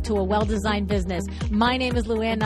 to A Well-Designed Business. My name is LuAnn,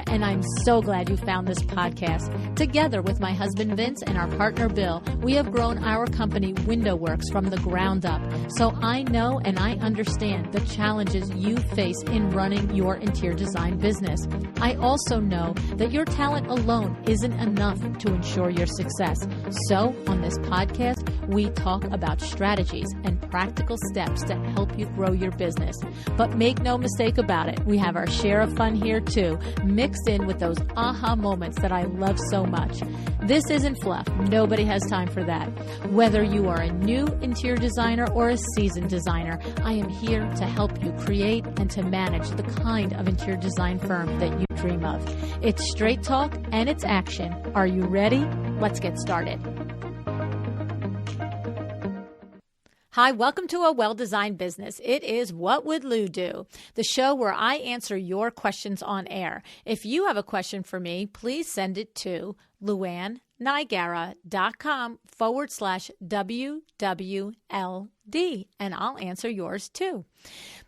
and I'm so glad you found this podcast. Together with my husband Vince and our partner Bill, we have grown our company WindowWorks from the ground up. So I know and I understand the challenges you face in running your interior design business. I also know that your talent alone isn't enough to ensure your success. So on this podcast, we talk about strategies and practical steps to help you grow your business. But make no mistake about it, we have our share of fun here too, mixed in with those aha moments that I love so much. This isn't fluff. Nobody has time for that. Whether you are a new interior designer or a seasoned designer, I am here to help you create and to manage the kind of interior design firm that you dream of. It's straight talk and it's action. Are you ready? Let's get started. Hi, welcome to A Well-Designed Business. It is What Would Lou Do? The show where I answer your questions on air. If you have a question for me, please send it to LuAnnNigara.com/WWLD, and I'll answer yours too.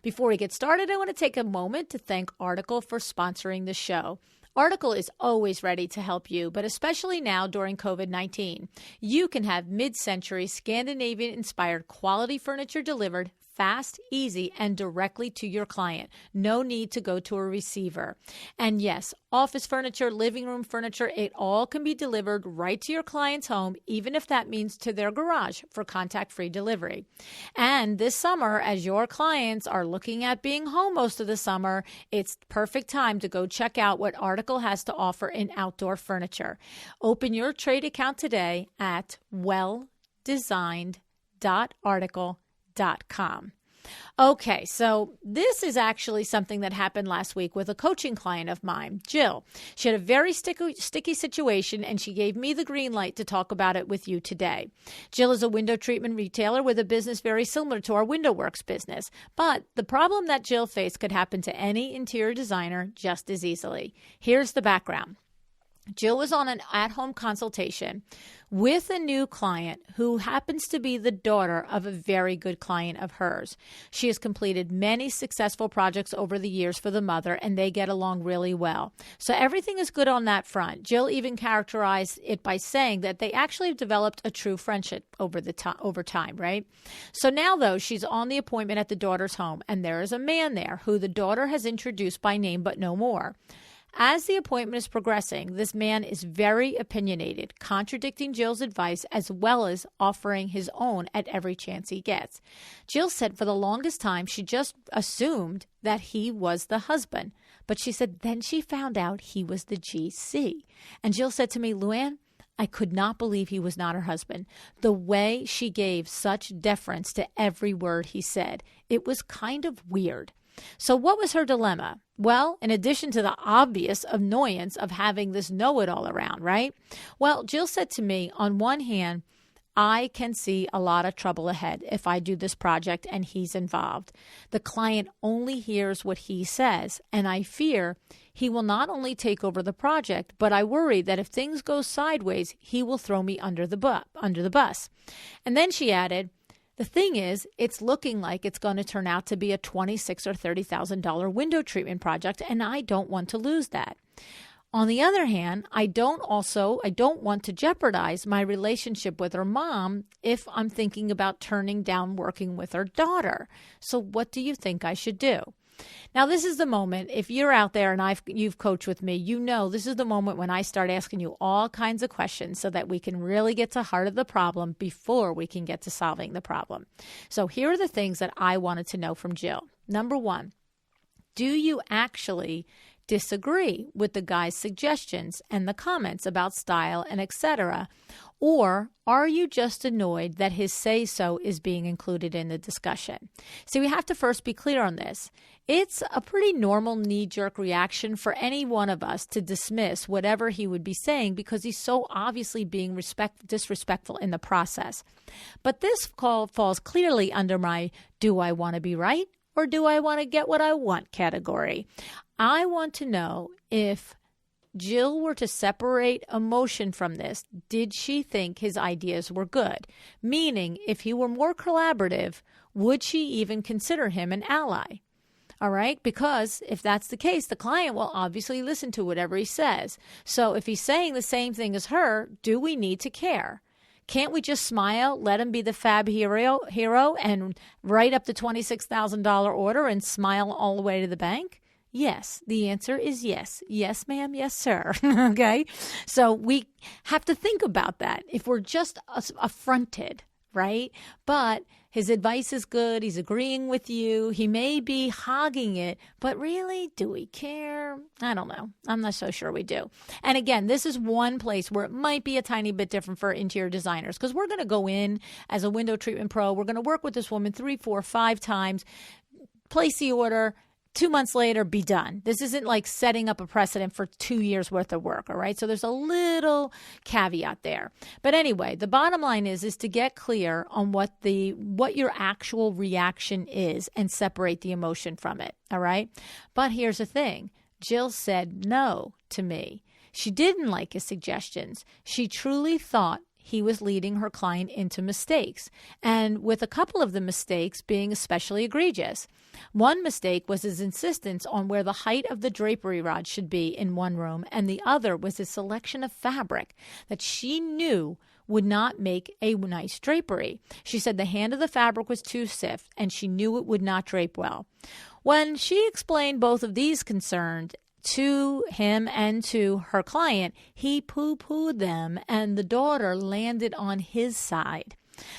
Before we get started, I want to take a moment to thank Article for sponsoring the show. Article is always ready to help you, but especially now during COVID-19. You can have mid-century Scandinavian-inspired quality furniture delivered fast, easy, and directly to your client. No need to go to a receiver. And yes, office furniture, living room furniture, it all can be delivered right to your client's home, even if that means to their garage for contact-free delivery. And this summer, as your clients are looking at being home most of the summer, it's perfect time to go check out what Article has to offer in outdoor furniture. Open your trade account today at welldesigned.article.com. Okay, so this is actually something that happened last week with a coaching client of mine, Jill. She had a very sticky situation, and she gave me the green light to talk about it with you today. Jill is a window treatment retailer with a business very similar to our WindowWorks business, but the problem that Jill faced could happen to any interior designer just as easily. Here's the background. Jill was on an at-home consultation with a new client who happens to be the daughter of a very good client of hers. She has completed many successful projects over the years for the mother, and they get along really well. So everything is good on that front. Jill even characterized it by saying that they actually have developed a true friendship over time, right? So now, though, she's on the appointment at the daughter's home, and there is a man there who the daughter has introduced by name but no more. As the appointment is progressing, this man is very opinionated, contradicting Jill's advice as well as offering his own at every chance he gets. Jill said for the longest time she just assumed that he was the husband, but she said then she found out he was the GC. And Jill said to me, LuAnn, I could not believe he was not her husband. The way she gave such deference to every word he said, it was kind of weird. So what was her dilemma? Well, in addition to the obvious annoyance of having this know-it-all around, right? Well, Jill said to me, on one hand, I can see a lot of trouble ahead if I do this project and he's involved. The client only hears what he says, and I fear he will not only take over the project, but I worry that if things go sideways, he will throw me under the bus. And then she added, the thing is, it's looking like it's going to turn out to be a $26,000 or $30,000 window treatment project, and I don't want to lose that. On the other hand, I don't want to jeopardize my relationship with her mom if I'm thinking about turning down working with her daughter. So what do you think I should do? Now, this is the moment, if you're out there and you've coached with me, you know this is the moment when I start asking you all kinds of questions so that we can really get to the heart of the problem before we can get to solving the problem. So here are the things that I wanted to know from Jill. Number one, do you actually disagree with the guy's suggestions and the comments about style and etc.? Or are you just annoyed that his say-so is being included in the discussion? See, we have to first be clear on this. It's a pretty normal knee-jerk reaction for any one of us to dismiss whatever he would be saying because he's so obviously being disrespectful in the process. But this call falls clearly under my do I want to be right or do I want to get what I want category. I want to know if Jill were to separate emotion from this, did she think his ideas were good? Meaning, if he were more collaborative, would she even consider him an ally? All right. Because if that's the case, the client will obviously listen to whatever he says. So if he's saying the same thing as her, do we need to care? Can't we just smile, let him be the fab hero and write up the $26,000 order and smile all the way to the bank? Yes. The answer is yes. Yes, ma'am. Yes, sir. Okay. So we have to think about that if we're just affronted, right? But his advice is good. He's agreeing with you. He may be hogging it, but really, do we care? I don't know. I'm not so sure we do. And again, this is one place where it might be a tiny bit different for interior designers because we're going to go in as a window treatment pro. We're going to work with this woman 3, 4, 5 times, place the order, 2 months later, be done. This isn't like setting up a precedent for 2 years worth of work, all right? So there's a little caveat there. But anyway, the bottom line is to get clear on what your actual reaction is and separate the emotion from it, all right? But here's the thing. Jill said no to me. She didn't like his suggestions. She truly thought he was leading her client into mistakes, and with a couple of the mistakes being especially egregious. One mistake was his insistence on where the height of the drapery rod should be in one room, and the other was his selection of fabric that she knew would not make a nice drapery. She said the hand of the fabric was too stiff, and she knew it would not drape well. When she explained both of these concerns to him and to her client, he poo-poo'd them, and the daughter landed on his side.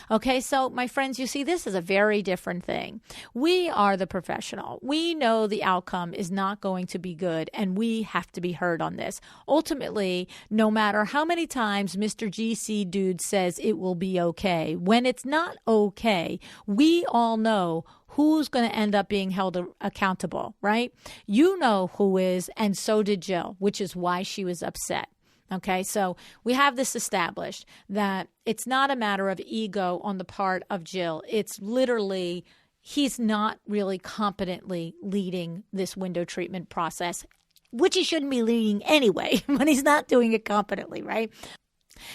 Okay, so my friends, you see, this is a very different thing. We are the professional. We know the outcome is not going to be good, and we have to be heard on this. Ultimately, no matter how many times Mr. GC dude says it will be okay, when it's not okay, we all know who's going to end up being held accountable, right? You know who is, and so did Jill, which is why she was upset. Okay, so we have this established that it's not a matter of ego on the part of Jill. It's literally he's not really competently leading this window treatment process, which he shouldn't be leading anyway, when he's not doing it competently, right?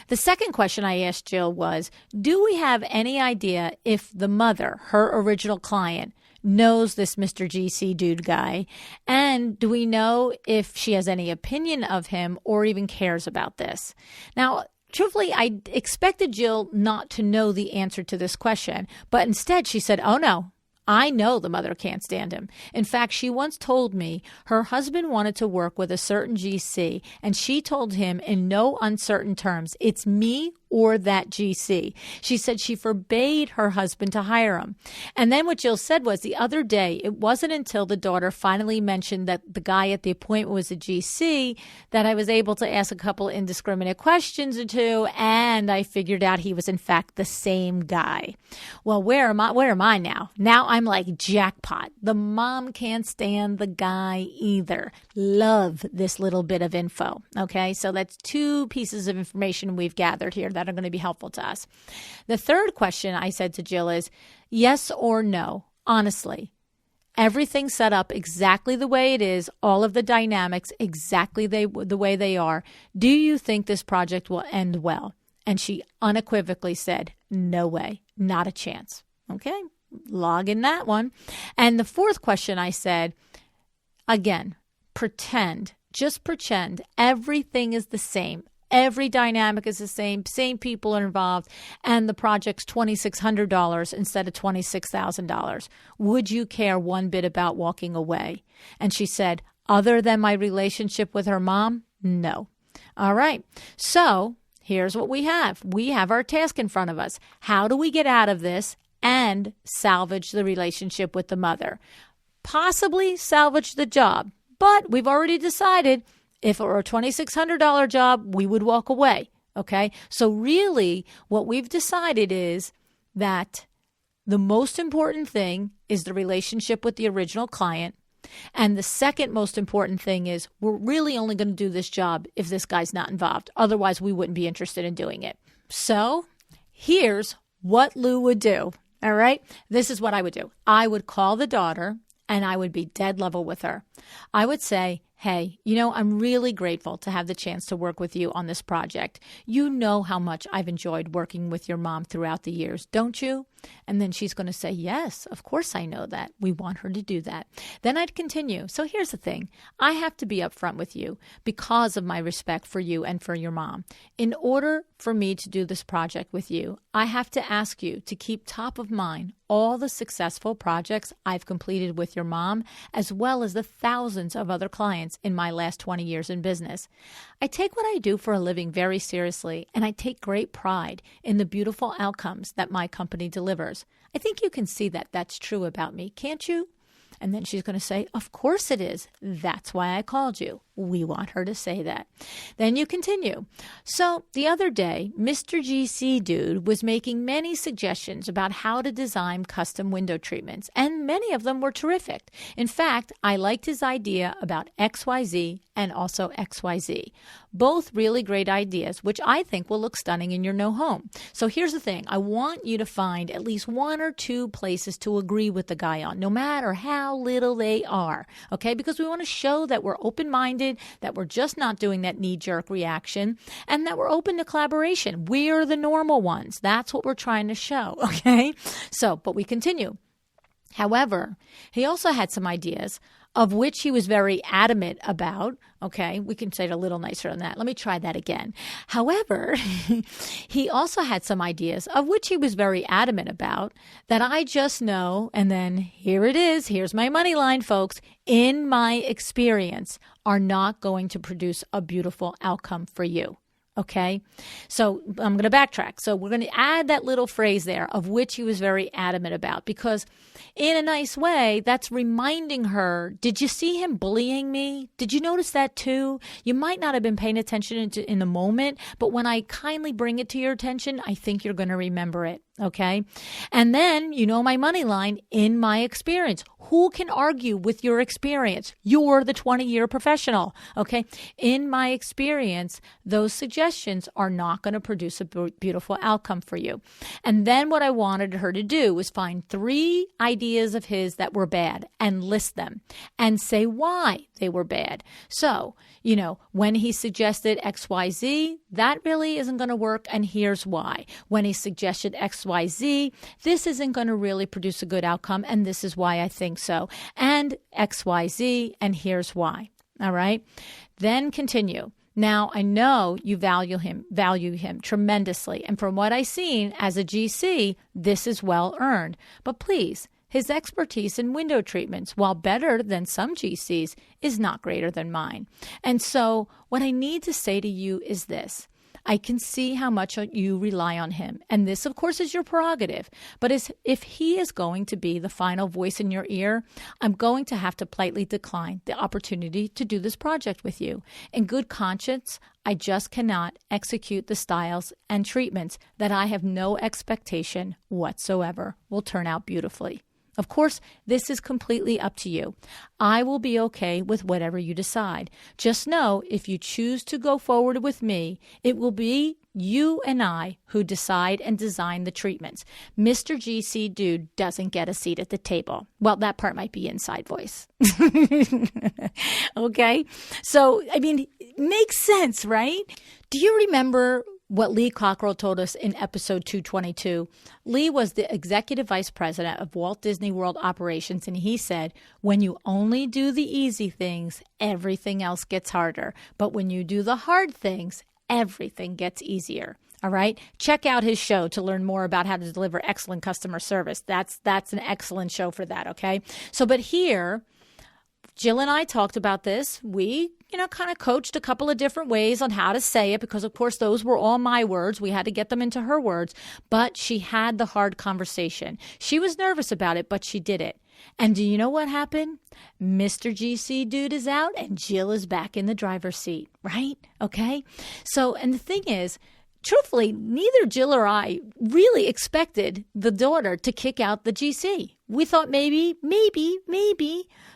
The second question I asked Jill was, do we have any idea if the mother, her original client, knows this Mr. GC dude guy? And do we know if she has any opinion of him or even cares about this? Now, truthfully, I expected Jill not to know the answer to this question, but instead she said, oh no, I know the mother can't stand him. In fact, she once told me her husband wanted to work with a certain GC, and she told him in no uncertain terms, it's me or that GC. She said she forbade her husband to hire him. And then what Jill said was the other day, it wasn't until the daughter finally mentioned that the guy at the appointment was a GC that I was able to ask a couple indiscriminate questions or two, and I figured out he was in fact the same guy. Well, where am I now? Now I'm like jackpot. The mom can't stand the guy either. Love this little bit of info. Okay, so that's 2 pieces of information we've gathered here that are going to be helpful to us. The third question I said to Jill is, yes or no? Honestly, everything set up exactly the way it is, all of the dynamics exactly the way they are. Do you think this project will end well? And she unequivocally said, no way, not a chance. Okay, log in that one. And the fourth question I said, again, just pretend everything is the same. Every dynamic is the same people are involved, and the project's $2,600 instead of $26,000. Would you care one bit about walking away? And she said, other than my relationship with her mom, no. All right. So here's what we have. We have our task in front of us. How do we get out of this and salvage the relationship with the mother? Possibly salvage the job, but we've already decided if it were a $2,600 job, we would walk away, okay? So really what we've decided is that the most important thing is the relationship with the original client. And the second most important thing is we're really only going to do this job if this guy's not involved. Otherwise, we wouldn't be interested in doing it. So here's what Lou would do, all right? This is what I would do. I would call the daughter and I would be dead level with her. I would say, hey, I'm really grateful to have the chance to work with you on this project. You know how much I've enjoyed working with your mom throughout the years, don't you? And then she's going to say, yes, of course I know that. We want her to do that. Then I'd continue. So here's the thing. I have to be upfront with you because of my respect for you and for your mom. In order for me to do this project with you, I have to ask you to keep top of mind all the successful projects I've completed with your mom, as well as the thousands of other clients in my last 20 years in business. I take what I do for a living very seriously, and I take great pride in the beautiful outcomes that my company delivers. I think you can see that that's true about me, can't you? And then she's going to say, of course it is. That's why I called you. We want her to say that. Then you continue. So the other day, Mr. GC Dude was making many suggestions about how to design custom window treatments, and many of them were terrific. In fact, I liked his idea about XYZ and also XYZ. Both really great ideas, which I think will look stunning in your new home. So here's the thing. I want you to find at least one or two places to agree with the guy on, no matter how little they are, okay? Because we want to show that we're open-minded, that we're just not doing that knee-jerk reaction, and that we're open to collaboration. We're the normal ones. That's what we're trying to show, okay? So, but we continue. However, he also had some ideas of which he was very adamant about. Okay, we can say it a little nicer than that. Let me try that again. However, he also had some ideas of which he was very adamant about that I just know, and then here it is, here's my money line, folks, in my experience, are not going to produce a beautiful outcome for you. Okay, so I'm going to backtrack. So we're going to add that little phrase there of which he was very adamant about, because in a nice way, that's reminding her, did you see him bullying me? Did you notice that too? You might not have been paying attention in the moment, but when I kindly bring it to your attention, I think you're going to remember it. Okay. And then, you know, my money line, in my experience. Who can argue with your experience? You're the 20-year professional. Okay. In my experience, those suggestions are not going to produce a beautiful outcome for you. And then what I wanted her to do was find 3 ideas of his that were bad and list them and say why they were bad. So, you know, when he suggested XYZ, that really isn't going to work, and here's why. When he suggested XYZ, this isn't going to really produce a good outcome, and this is why I think so. And XYZ, and here's why. All right? Then continue. Now, I know you value him tremendously, and from what I've seen as a GC, this is well earned. But please, his expertise in window treatments, while better than some GCs, is not greater than mine. And so what I need to say to you is this. I can see how much you rely on him. And this, of course, is your prerogative. But if he is going to be the final voice in your ear, I'm going to have to politely decline the opportunity to do this project with you. In good conscience, I just cannot execute the styles and treatments that I have no expectation whatsoever will turn out beautifully. Of course, this is completely up to you. I will be okay with whatever you decide. Just know, if you choose to go forward with me, it will be you and I who decide and design the treatments. Mr. GC Dude doesn't get a seat at the table. Well, that part might be inside voice. Okay? So, I mean, it makes sense, right? Do you remember what Lee Cockrell told us in episode 222? Lee was the executive vice president of Walt Disney World Operations, and he said, when you only do the easy things, everything else gets harder. But when you do the hard things, everything gets easier. All right? Check out his show to learn more about how to deliver excellent customer service. That's an excellent show for that, okay? So, but here, Jill and I talked about this. We, kind of coached a couple of different ways on how to say it, because, of course, those were all my words. We had to get them into her words. But she had the hard conversation. She was nervous about it, but she did it. And do you know what happened? Mr. GC Dude is out and Jill is back in the driver's seat, right? Okay? So, and the thing is, truthfully, neither Jill or I really expected the daughter to kick out the GC. We thought maybe,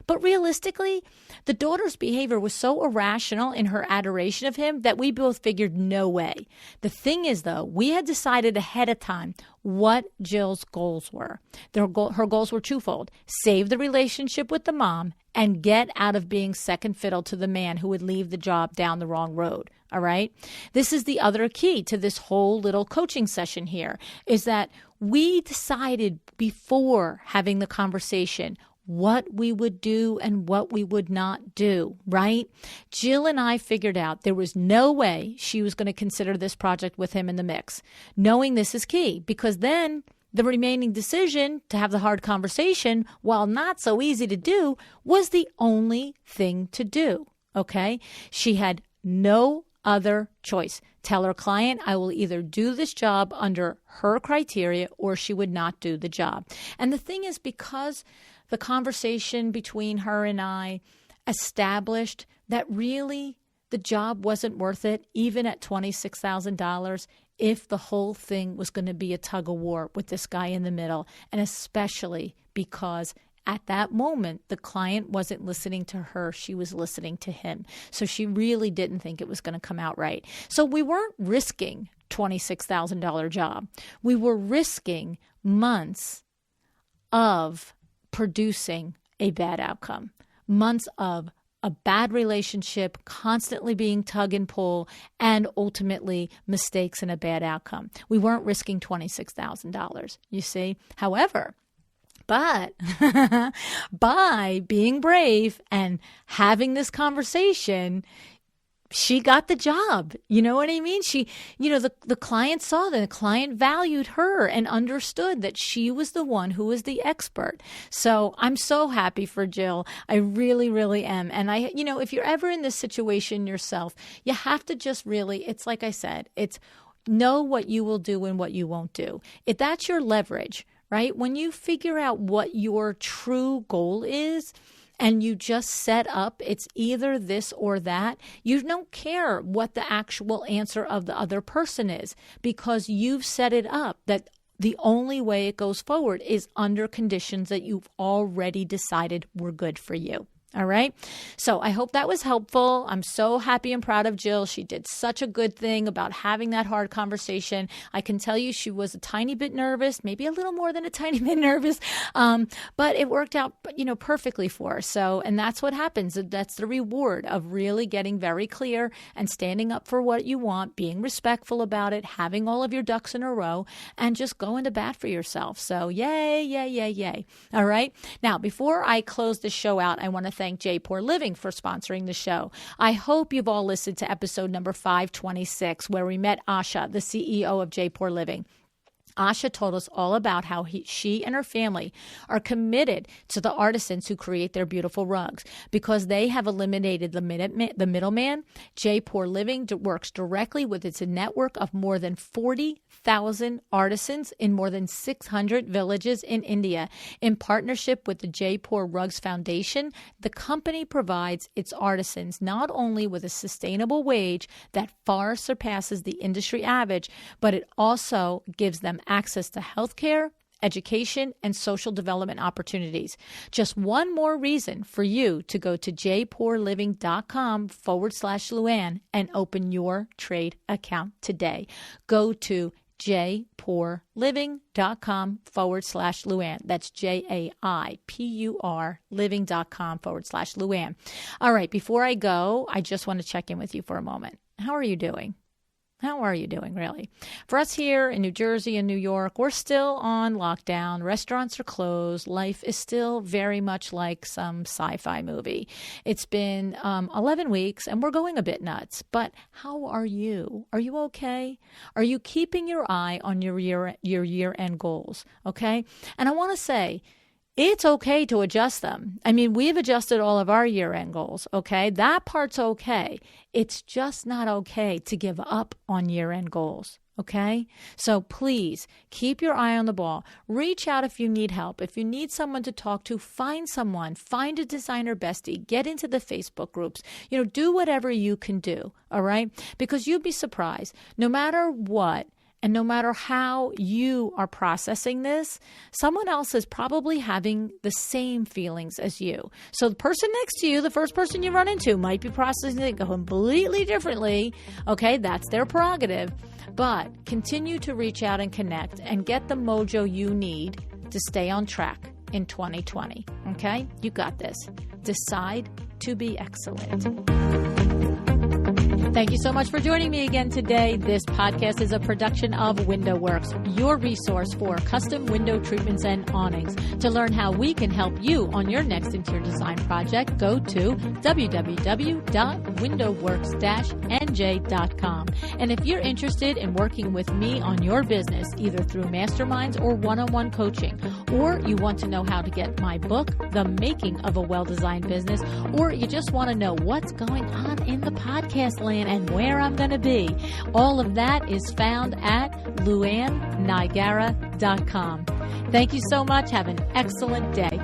but realistically, the daughter's behavior was so irrational in her adoration of him that we both figured no way. The thing is, though, we had decided ahead of time what Jill's goals were. Her goals were twofold: save the relationship with the mom and get out of being second fiddle to the man who would leave the job down the wrong road. All right? This is the other key to this whole little coaching session here, is that we decided before having the conversation what we would do and what we would not do, right? Jill and I figured out there was no way she was going to consider this project with him in the mix. Knowing this is key, because then the remaining decision to have the hard conversation, while not so easy to do, was the only thing to do, okay? She had no other choice. Tell her client, I will either do this job under her criteria or she would not do the job. And the thing is, because the conversation between her and I established that really the job wasn't worth it, even at $26,000, if the whole thing was going to be a tug of war with this guy in the middle, and especially because at that moment, the client wasn't listening to her. She was listening to him. So she really didn't think it was going to come out right. So we weren't risking $26,000 job. We were risking months of producing a bad outcome, months of a bad relationship, constantly being tug and pull, and ultimately mistakes and a bad outcome. We weren't risking $26,000, you see. However, but by being brave and having this conversation, she got the job. You know what I mean? The client saw that the client valued her and understood that she was the one who was the expert. So I'm so happy for Jill. I really, really am. And if you're ever in this situation yourself, you have to just really, it's like I said, it's know what you will do and what you won't do. If that's your leverage, right? When you figure out what your true goal is, and you just set up, it's either this or that, you don't care what the actual answer of the other person is, because you've set it up that the only way it goes forward is under conditions that you've already decided were good for you. All right. So I hope that was helpful. I'm so happy and proud of Jill. She did such a good thing about having that hard conversation. I can tell you she was a tiny bit nervous, maybe a little more than a tiny bit nervous, but it worked out, perfectly for her. So, and that's what happens. That's the reward of really getting very clear and standing up for what you want, being respectful about it, having all of your ducks in a row, and just going to bat for yourself. So yay, yay, yay, yay. All right. Now, before I close the show out, I want to thank J. Poor Living for sponsoring the show. I hope you've all listened to episode number 526, where we met Asha, the CEO of J. Poor Living. Asha told us all about how she and her family are committed to the artisans who create their beautiful rugs. Because they have eliminated the middleman, J. Poor Living works directly with its network of more than 40,000 artisans in more than 600 villages in India. In partnership with the J. Poor Rugs Foundation, the company provides its artisans not only with a sustainable wage that far surpasses the industry average, but it also gives them access to healthcare, education, and social development opportunities. Just one more reason for you to go to jpourliving.com/LuAnn and open your trade account today. Go to jpourliving.com/LuAnn. That's JAIPUR living.com/LuAnn. All right, before I go, I just want to check in with you for a moment. How are you doing? How are you doing, really? For us here in New Jersey and New York, we're still on lockdown. Restaurants are closed. Life is still very much like some sci-fi movie. It's been 11 weeks, and we're going a bit nuts. But how are you? Are you okay? Are you keeping your eye on your year-end goals? Okay? And I want to say, it's okay to adjust them. I mean, we've adjusted all of our year-end goals, okay? That part's okay. It's just not okay to give up on year-end goals, okay? So please keep your eye on the ball. Reach out if you need help. If you need someone to talk to, find someone. Find a designer bestie. Get into the Facebook groups. Do whatever you can do, all right? Because you'd be surprised. No matter what, and no matter how you are processing this, someone else is probably having the same feelings as you. So the person next to you, the first person you run into, might be processing it completely differently. Okay, that's their prerogative. But continue to reach out and connect and get the mojo you need to stay on track in 2020. Okay, you got this. Decide to be excellent. Thank you so much for joining me again today. This podcast is a production of WindowWorks, your resource for custom window treatments and awnings. To learn how we can help you on your next interior design project, go to www.windowworks-nj.com. And if you're interested in working with me on your business, either through masterminds or one-on-one coaching, or you want to know how to get my book, The Making of a Well-Designed Business, or you just want to know what's going on in the podcast land and where I'm going to be, all of that is found at LuAnnNigara.com. Thank you so much. Have an excellent day.